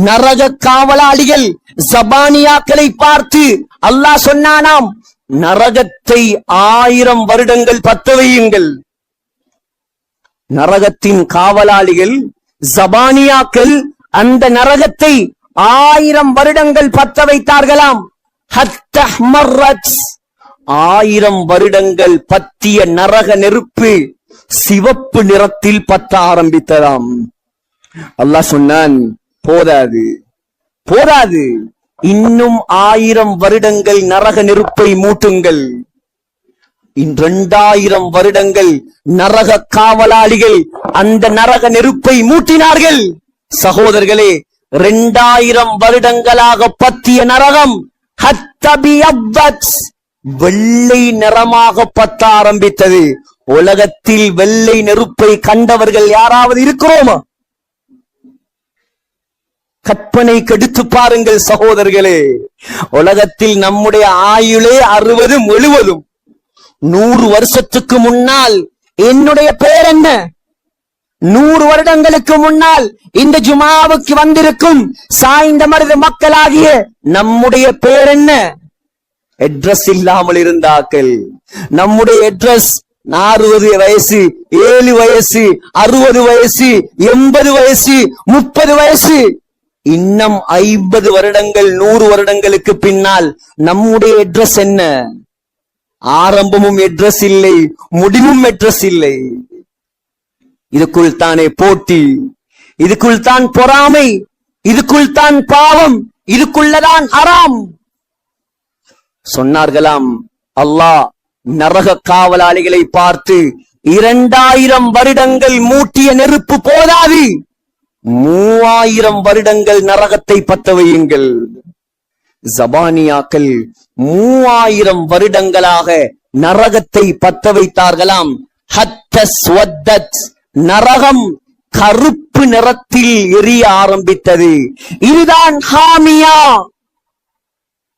நரக காவலாளிகள் ஜபானியாக்களை பார்த்து அல்லாஹ் சொன்னானாம், நரகத்தை 1000 வருடங்கள் பத்த வையுங்கள். நரகத்தின் காவலாளிகள் ஜபானியாக்கள் அந்த நரகத்தை 1000 வருடங்கள் பத்த வைத்தார்களாம். ஹத்தஹ்மர்ரத், 1000 வருடங்கள் பத்திய நரக நெருப்பு சிவப்பு நிறத்தில் பத்த ஆரம்பித்ததாம். அல்லாஹ் சொன்னான், போதாது போதாது, இன்னும் 1000 வருடங்கள் நரக நெருப்பை மூட்டுங்கள். 2000 வருடங்கள் நரக காவலாளிகள் அந்த நரக நெருப்பை மூட்டினார்கள். சகோதரர்களே, 2000 வருடங்களாக பத்திய நரகம் ஹத்தபியப்பத், வெள்ளை நிறமாக பத்த ஆரம்பித்தது. உலகத்தில் வெள்ளை நெருப்பை கண்டவர்கள் யாராவது இருக்கிறோமா? கற்பனை கெடுத்து பாருங்கள் சகோதரர்களே. உலகத்தில் நம்முடைய ஆயுளே 60 70. 100 வருஷத்துக்கு முன்னால் என்னுடைய பெயர் என்ன? 100 வருடங்களுக்கு முன்னால் இந்த ஜுமாவுக்கு வந்திருக்கும் சாய்ந்த மருது மக்களாகிய நம்முடைய பெயர் என்ன? அட்ரஸ் இல்லாமல் இருந்தார்கள். நம்முடைய அட்ரஸ் 60 வயசு, 7 வயசு, 60 வயசு, 80 வயசு, 30 வயசு. இன்னும் 50 வருடங்கள் 100 வருடங்களுக்கு பின்னால் நம்முடைய அட்ரஸ் என்ன? ஆரம்பமும் அட்ரஸ் இல்லை, முடிவும் அட்ரஸ் இல்லை. இதுக்குள் தானே போட்டி, இதுக்குள் தான் பொறாமை, இதுக்குள் தான் பாவம், இதுக்குள்ளதான் ஹராம். சொன்னார்களாம், அல்லாஹ் நரக காவலாளிகளை பார்த்து 2000 வருடங்கள் மூட்டிய நெருப்பு போதாது, 3000 வருடங்கள் நரகத்தை பத்த வையுங்கள். ஜபானியாக்கள் 3000 வருடங்களாக நரகத்தை பத்த வைத்தார்களாம். ஹத்தஸ்வத்தத், நரகம் கருப்பு நிறத்தில் எரிய ஆரம்பித்தது. இதுதான் ஹாமியா.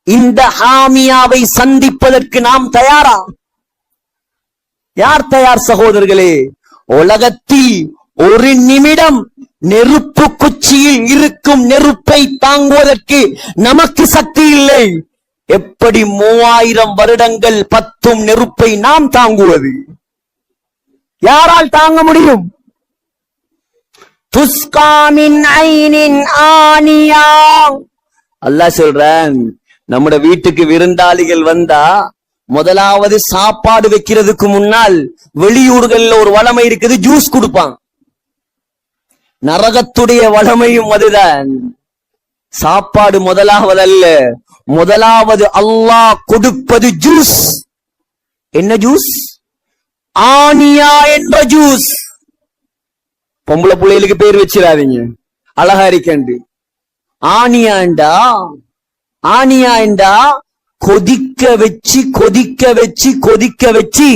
இந்த ஹாமியாவை சந்திப்பதற்கு நாம் தயாரா? யார் தயார் சகோதரர்களே? உலகத்தில் ஒரு நிமிடம் நெருப்பு குச்சியில் இருக்கும் நெருப்பை தாங்குவதற்கு நமக்கு சக்தி இல்லை. எப்படி 3000 வருடங்கள் பத்தும் நெருப்பை நாம் தாங்குவது? யாரால் தாங்க முடியும்? துஸ்காமின் ஐனின் ஆனியா. அல்லாஹ் சொல்றான், நம்முடைய வீட்டுக்கு விருந்தாளிகள் வந்தா முதலாவது சாப்பாடு வைக்கிறதுக்கு முன்னால் வெளியூர்கள்ல ஒரு வளமை இருக்குது, ஜூஸ் கொடுப்பான். நரகத்துடைய வளமையும் அதுதான். சாப்பாடு முதலாவதல்ல, முதலாவது அல்லாஹ் கொடுப்பது ஜூஸ். என்ன ஜூஸ்? ஆனியா என்ற ஜூஸ். பொம்பளை பிள்ளைகளுக்கு பேர் வச்சிடாதீங்க, அழகா இருக்கண்டு. ஆனியா என்றா கொதிக்க வச்சு கொதிக்க வச்சு கொதிக்க வச்சு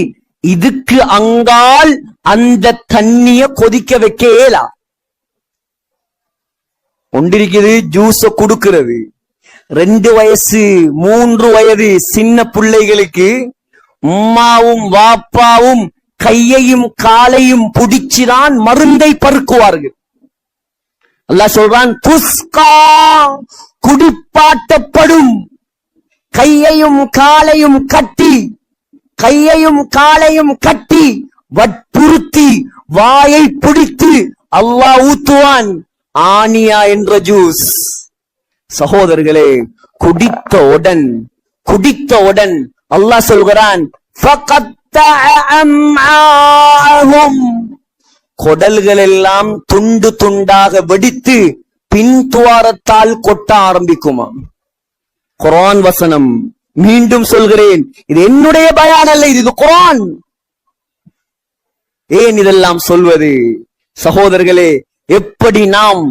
இதுக்கு அங்கால் அந்த தண்ணிய கொதிக்க வைக்க இயலா. ஒன்றிருக்குது ஜூஸ குடுக்கிறது. 2 வயசு 3 வயது சின்ன பிள்ளைகளுக்கு உம்மாவும் வாப்பாவும் கையையும் காலையும் புடிச்சுதான் மருந்தை பருக்குவார்கள். அல்லாஹ் சொல்றான், துஸ்கா குடிப்பாட்டப்படும். கையையும் காலையும் கட்டி வற்புறுத்தி வாயை பிடித்து அல்லாஹ் ஊத்துவான் ஆனியா என்ற ஜூஸ். சகோதரர்களே, குடித்தவுடன் அல்லாஹ் சொல்கிறான், கொடல்கள் எல்லாம் துண்டு துண்டாக வெடித்து பின் துவாரத்தால் கொட்ட ஆரம்பிக்குமா. குர்ஆன் வசனம். மீண்டும் சொல்கிறேன், இது என்னுடைய பயான் அல்ல, இது குர்ஆன். ஏன் இதெல்லாம் சொல்வது? சகோதரர்களே, எப்படி நாம்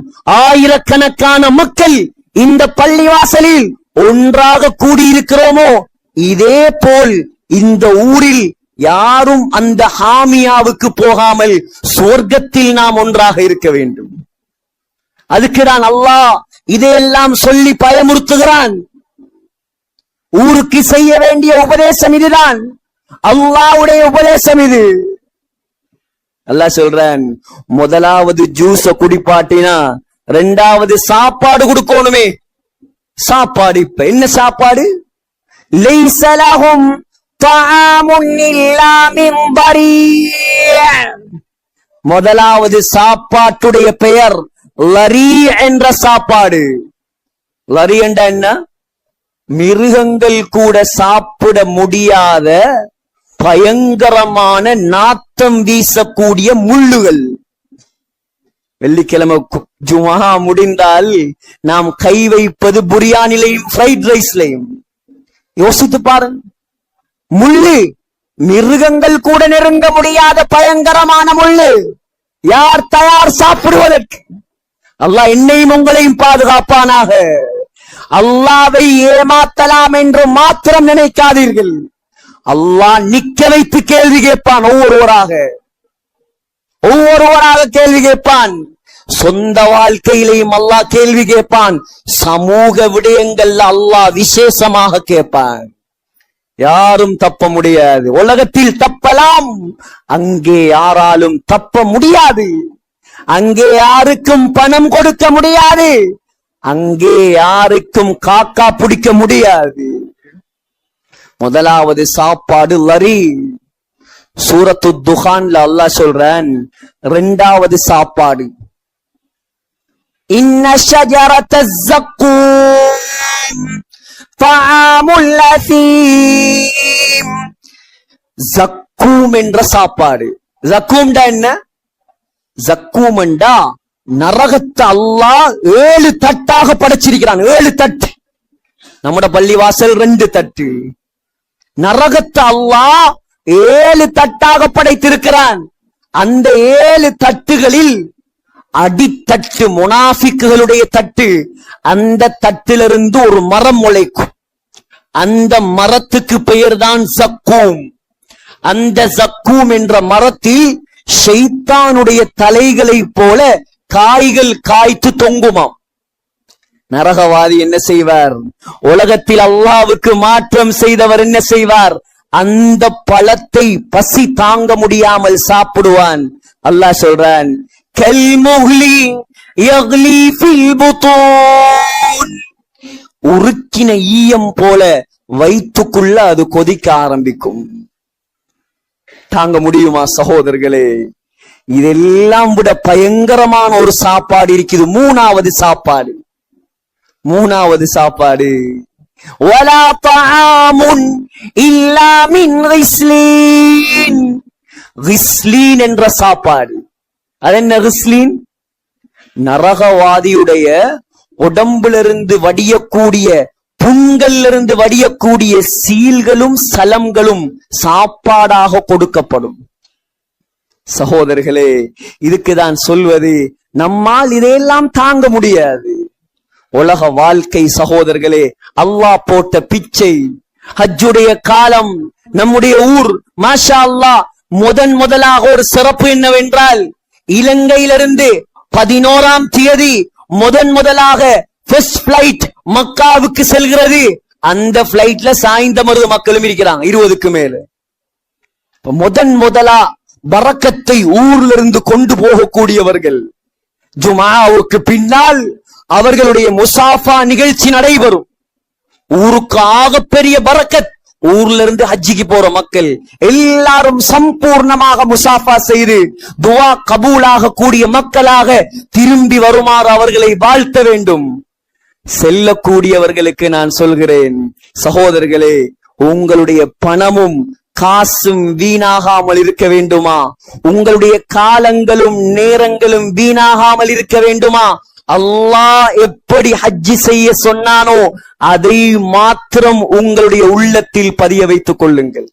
ஆயிரக்கணக்கான மக்கள் இந்த பள்ளிவாசலில் ஒன்றாக கூடியிருக்கிறோமோ, இதே போல் இந்த ஊரில் யாரும் அந்த ஹாமியாவுக்கு போகாமல் சொர்க்கத்தில் நாம் ஒன்றாக இருக்க வேண்டும். அதுக்குதான் அல்லாஹ் இதையெல்லாம் சொல்லி பயமுறுத்துகிறான். ஊருக்கு செய்ய வேண்டிய உபதேசம் இதுதான், அல்லாஹ்வுடைய உபதேசம் இது. அல்லாஹ் சொல்றான், முதலாவது ஜூஸ குடிப்பாட்டினா 2வது சாப்பாடு கொடுக்கணுமே. சாப்பாடு இப்ப என்ன சாப்பாடு? லைஸ லஹும் தஆமுன் இல்லா மின் தரீ'. முதலாவது சாப்பாட்டுடைய பெயர் லரி என்ற சாப்பாடு. லரி என்ற என்ன? மிருகங்கள் கூட சாப்பிட முடியாத பயங்கரமான நாத்தம் வீசக்கூடிய முள்ளுகள். வெள்ளிக்கிழமை ஜுமா முடிந்தால் நாம் கை வைப்பது புரியானிலையும் ஃப்ரைட் ரைஸ்லையும். யோசித்து பாருங்க, முள்ளு, மிருகங்கள் கூட நெருங்க முடியாத பயங்கரமான முள்ளு. யார் தயார் சாப்பிடுவதற்கு? அல்லாஹ் என்னையும் உங்களையும் பாதுகாப்பானாக. அல்லாஹ்வை ஏமாத்தலாம் என்று மாத்திரம் நினைக்காதீர்கள். அல்லாஹ் நிக்க வைத்து கேள்வி கேட்பான். ஒவ்வொருவராக கேள்வி கேட்பான். சொந்த வாழ்க்கையிலையும் அல்லாஹ் கேள்வி கேட்பான். சமூக விடயங்கள்ல அல்லாஹ் விசேஷமாக கேட்பான். யாரும் தப்ப முடியாது. உலகத்தில் தப்பலாம், அங்கே யாராலும் தப்ப முடியாது. அங்கே யாருக்கும் பணம் கொடுக்க முடியாது. அங்கே யாருக்கும் காக்கா பிடிக்க முடியாது. முதலாவது சாப்பாடு லரி. சூரத்து துஹான்ல அல்லாஹ் சொல்றான், 2வது சாப்பாடு இன்ன ஷஜரத ஸக்கூம் தஆமுல் அஸீம். ஸக்கூம் என்ற சாப்பாடு. ஸக்கூம்டா என்ன? ஸக்கூம்டா நரகத்தை அல்லாஹ் 7 தட்டாக படைச்சிருக்கிறான். 7 தட்டு. நம்முடைய பள்ளிவாசல் 2 தட்டு. நரகத்தை அல்லாஹ் 7 தட்டாக படைத்திருக்கிறான். அந்த 7 தட்டுகளில் அடித்தட்டு முனாஃபிக்குகளுடைய தட்டு. அந்த தட்டிலிருந்து ஒரு மரம் முளைக்கும். அந்த மரத்துக்கு பெயர் தான் ஸக்கூம். அந்த ஸக்கூம் என்ற மரத்தில் ஷைத்தானுடைய தலைகளை போல காய்கள் காய்த்து தொங்குமாம். நரகவாதி என்ன செய்வார்? உலகத்தில் அல்லாஹ்வுக்கு மாற்றம் செய்தவர் என்ன செய்வார்? அந்த பழத்தை பசி தாங்க முடியாமல் சாப்பிடுவான். அல்லாஹ் சொல்றான், கல்முஹ்லி யக்லி ஃபில் புத்தூன். உருக்கின ஈயம் போல வயிற்றுக்குள்ள அது கொதிக்க ஆரம்பிக்கும். தாங்க முடியுமா சகோதரர்களே? இதெல்லாம் விட பயங்கரமான ஒரு சாப்பாடு இருக்குது. 3வது சாப்பாடு. வலா தஆமுன் இல்லா மின் கிஸ்லீன். கிஸ்லீன் என்ற சாப்பாடு. அது என்ன கிஸ்லீன்? நரகவாதியுடைய உடம்பிலிருந்து வடியக்கூடிய, புண்களிலிருந்து வடியக்கூடிய சீல்களும் சலம்களும் சாப்பாடாக கொடுக்கப்படும். சகோதரர்களே, இதுக்குதான் சொல்வது, நம்மால் இதையெல்லாம் தாங்க முடியாது. உலக வாழ்க்கை சகோதரர்களே அல்லாஹ் போட்ட பிச்சை. ஹஜ்ஜுடைய காலம் நம்முடைய ஊர் மாஷா அல்லாஹ் முதலாக ஒரு சிறப்பு என்னவென்றால், இலங்கையிலிருந்து 11ஆம் தேதி முதலாக ஃபர்ஸ்ட் பிளைட் மக்காவுக்கு செல்கிறது. அந்த பிளைட்ல சாய்ந்தமருது மக்களும் இருக்கிறாங்க 20க்கு மேல. முதலா பரக்கத்தை ஊர்ல இருந்து கொண்டு போகக்கூடியவர்கள். ஜுமாவுக்கு பின்னால் அவர்களுடைய முசாஃபா நிகழ்ச்சி நடைபெறும். ஊருக்கு ஆகப்பெரிய பரக்கத். ஊர்ல இருந்து ஹஜ்ஜிக்கு போற மக்கள் எல்லாரும் சம்பூர்ணமாக முசாஃபா செய்து துவா கபூலாக கூடிய மக்களாக திரும்பி வருமாறு அவர்களை வாழ்த்த வேண்டும். செல்லக்கூடியவர்களுக்கு நான் சொல்கிறேன், சகோதரர்களே, உங்களுடைய பணமும் காசும் வீணாகாமல் இருக்க வேண்டுமா? உங்களுடைய காலங்களும் நேரங்களும் வீணாகாமல் இருக்க வேண்டுமா? அல்லாஹ் எப்படி ஹஜ்ஜி செய்ய சொன்னானோ அதை மாத்திரம் உங்களுடைய உள்ளத்தில் பதிய வைத்துக் கொள்ளுங்கள்.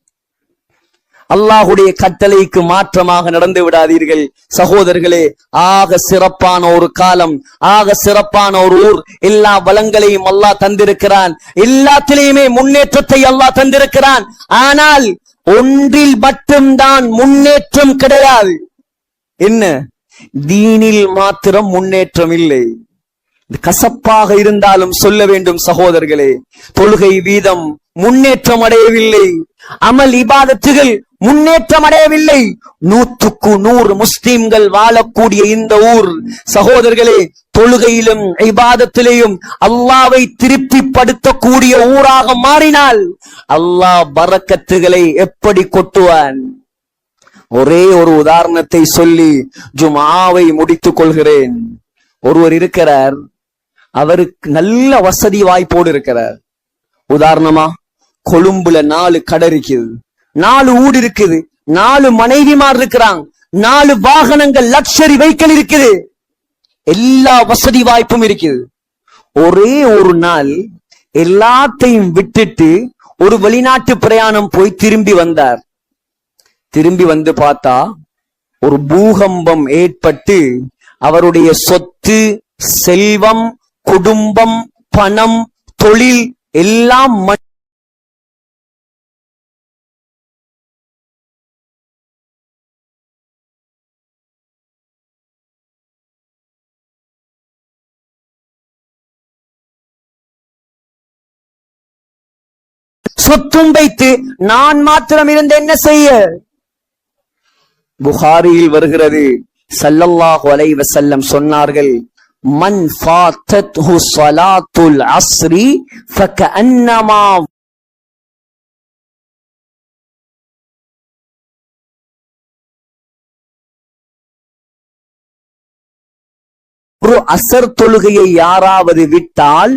அல்லாஹுடைய கட்டளைக்கு மாற்றமாக நடந்து விடாதீர்கள். சகோதரர்களே, ஆக சிறப்பான ஒரு காலம், ஆக சிறப்பான ஒரு ஊர். எல்லா வளங்களையும் அல்லாஹ் தந்திருக்கிறான், எல்லாத்திலேயுமே முன்னேற்றத்தை அல்லாஹ் தந்திருக்கிறான். ஆனால் ஒன்றில் மட்டும்தான் முன்னேற்றம் கிடையாது. என்ன? தீனில் மாத்திரம் முன்னேற்றம் இல்லை. கசப்பாக இருந்தாலும் சொல்ல வேண்டும் சகோதரர்களே, தொழுகை வீதம் முன்னேற்றம் அடையவில்லை, அமல் இபாதத்துகள் முன்னேற்றம் அடையவில்லை. 100க்கு 100 முஸ்லிம்கள் வாழக்கூடிய இந்த ஊர் சகோதரர்களே, தொழுகையிலும் இபாதத்திலேயும் அல்லாவை திருப்திப்படுத்தக்கூடிய ஊராக மாறினால் அல்லாஹ் பரக்கத்துகளை எப்படி கொட்டுவான்? ஒரே ஒரு உதாரணத்தை சொல்லி ஜுமாவை முடித்துக் கொள்கிறேன். ஒருவர் இருக்கிறார், அவருக்கு நல்ல வசதி வாய்ப்போடு இருக்கிறார். உதாரணமா, கொழும்புல 4 கடை இருக்குது, 4 ஊடு இருக்குது, 4 மனைவிமார் இருக்கிறாங்க, 4 வாகனங்கள் லக்ஸரி வெஹிக்கிள் இருக்குது, எல்லா வசதி வாய்ப்பும் இருக்குது. ஒரே ஒரு நாள் எல்லாத்தையும் விட்டுட்டு ஒரு வெளிநாட்டு பிரயாணம் போய் திரும்பி வந்தார். திரும்பி வந்து பார்த்தா ஒரு பூகம்பம் ஏற்பட்டு அவருடைய சொத்து, செல்வம், குடும்பம், பணம், தொழில் எல்லாம் சொத்தும் வைத்து நான் மாத்திரம் இருந்து என்ன செய்ய? புகாரியில் வருகிறது, ஸல்லல்லாஹு அலைஹி வஸல்லம் சொன்னார்கள், மன் ஃபாத்தத்ஹு ஸலாத்துல் அஸ்ரி ஃபகஅன்னமா ஒரு அசர் தொழுகையை யாராவது விட்டால்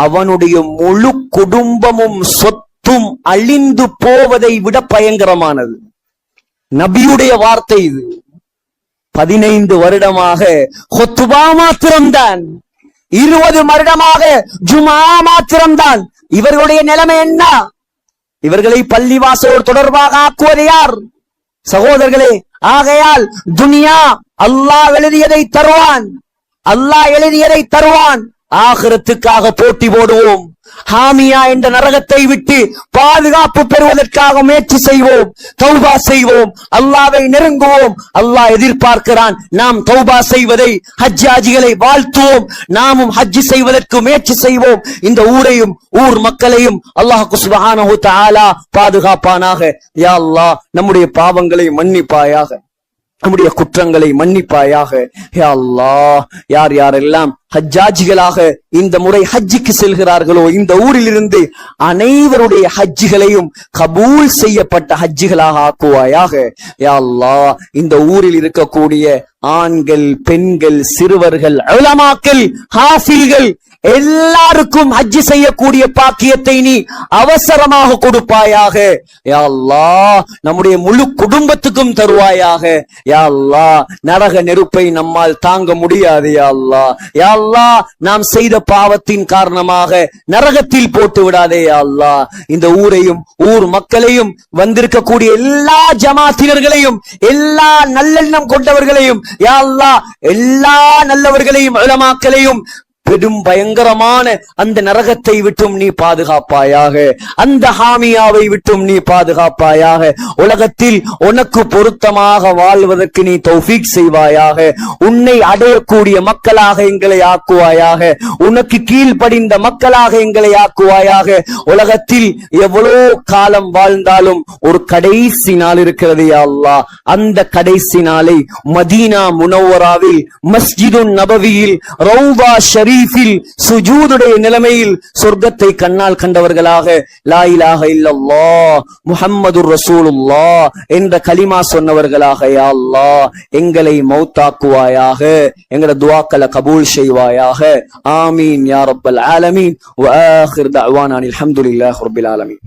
அவனுடைய முழு குடும்பமும் சொத்தும் அழிந்து போவதை விட பயங்கரமானது. நபியுடைய வார்த்தை இது. 15 வருடமாக ஹுத்பா மாத்திரம்தான், 20 வருடமாக ஜுமா மாத்திரம்தான். இவர்களுடைய நிலைமை என்ன? இவர்களை பள்ளிவாசலோடு தொடர்பாக ஆக்குவது யார்? சகோதரர்களே, ஆகையால் துனியா அல்லாஹ் எழுதியதை தருவான், அல்லாஹ் எழுதியதை தருவான். ஆகிரத்துக்காக போட்டி போடுவோம். ஹாமியா என்ற நரகத்தை விட்டு பாதுகாப்பு பெறுவதற்காக முயற்சி செய்வோம், தௌபா செய்வோம், அல்லாஹ்வை நெருங்குவோம். அல்லாஹ் எதிர்பார்க்கிறான் நாம் தௌபா செய்வதை, ஹஜ்ஜாஜிகளை வாழ்த்துவோம், நாமும் ஹஜ் செய்வதற்கு முயற்சி செய்வோம். இந்த ஊரையும் ஊர் மக்களையும் அல்லாஹ் சுப்ஹானஹு வ தஆலா பாதுகாப்பானாக. யா அல்லாஹ், நம்முடைய பாவங்களை மன்னிப்பாயாக, நம்முடைய குற்றங்களை மன்னிப்பாயாக. யா அல்லாஹ், யார் யாரெல்லாம் ஹஜ்ஜாஜிகளாக இந்த முறை ஹஜ்ஜுக்கு செல்கிறார்களோ இந்த ஊரில் இருந்து அனைவருடைய ஹஜ்ஜுகளையும் கபூல் செய்யப்பட்ட ஹஜ்ஜுகளாக ஆக்குவாயாக. யா அல்லாஹ், இந்த ஊரில் இருக்கக்கூடிய ஆண்கள், பெண்கள், சிறுவர்கள், உலமாக்கள், ஹாஃபில்கள் எல்லாருக்கும் ஹஜ் செய்யக்கூடிய பாக்கியத்தை நீ அவசரமாக கொடுப்பாயாக. யா அல்லாஹ், நம்முடைய முழு குடும்பத்துக்கும் தருவாயாக. யா அல்லாஹ், நரக நெருப்பை நம்மால் தாங்க முடியாது. யா அல்லாஹ், யா அல்லாஹ், நாம் செய்த பாவத்தின் காரணமாக நரகத்தில் போட்டு விடாதே. யா அல்லாஹ், இந்த ஊரையும் ஊர் மக்களையும் வந்திருக்கக்கூடிய எல்லா ஜமாத்தினர்களையும் எல்லா நல்லெண்ணம் கொண்டவர்களையும் யா அல்லாஹ் எல்லா நல்லவர்களையும் உலமாக்களையும் பெரும் பயங்கரமான அந்த நரகத்தை விட்டும் நீ பாதுகாப்பாயாக, அந்த ஹாமியாவை விட்டும் நீ பாதுகாப்பாயாக. உலகத்தில் உனக்கு பொருத்தமாக வாழ்வதற்கு நீ தௌஃபீக் செய்வாயாக. உன்னை அடையக்கூடிய மக்களாக எங்களை ஆக்குவாயாக. உனக்கு கீழ்ப்படிந்த மக்களாக எங்களை ஆக்குவாயாக. உலகத்தில் எவ்வளவு காலம் வாழ்ந்தாலும் ஒரு கடைசி நாள் இருக்கிறது யா அல்லாஹ். அந்த கடைசி நாளை மதீனா முனவ்வராவில் மஸ்ஜிதுன் நபவியில் ரௌதா ஷரீஃபில் சுஜூதுடைய நிலைமையில் சொர்க்கத்தை கண்ணால் கண்டவர்களாக லா இலாஹ இல்லல்லாஹ் முஹம்மதுர் ரசூலுல்லாஹ் என்ற கலிமா சொன்னவர்களாக யா அல்லாஹ் எங்களை மௌத்தாக்குவாயாக. எங்கட துஆக்களை கபூல் செய்வாயாக. ஆமீன் யா ரப்பல் ஆலமீன். வ ஆகிர் தஅவானா அல்ஹம்துலில்லாஹி ரப்பில் ஆலமீன்.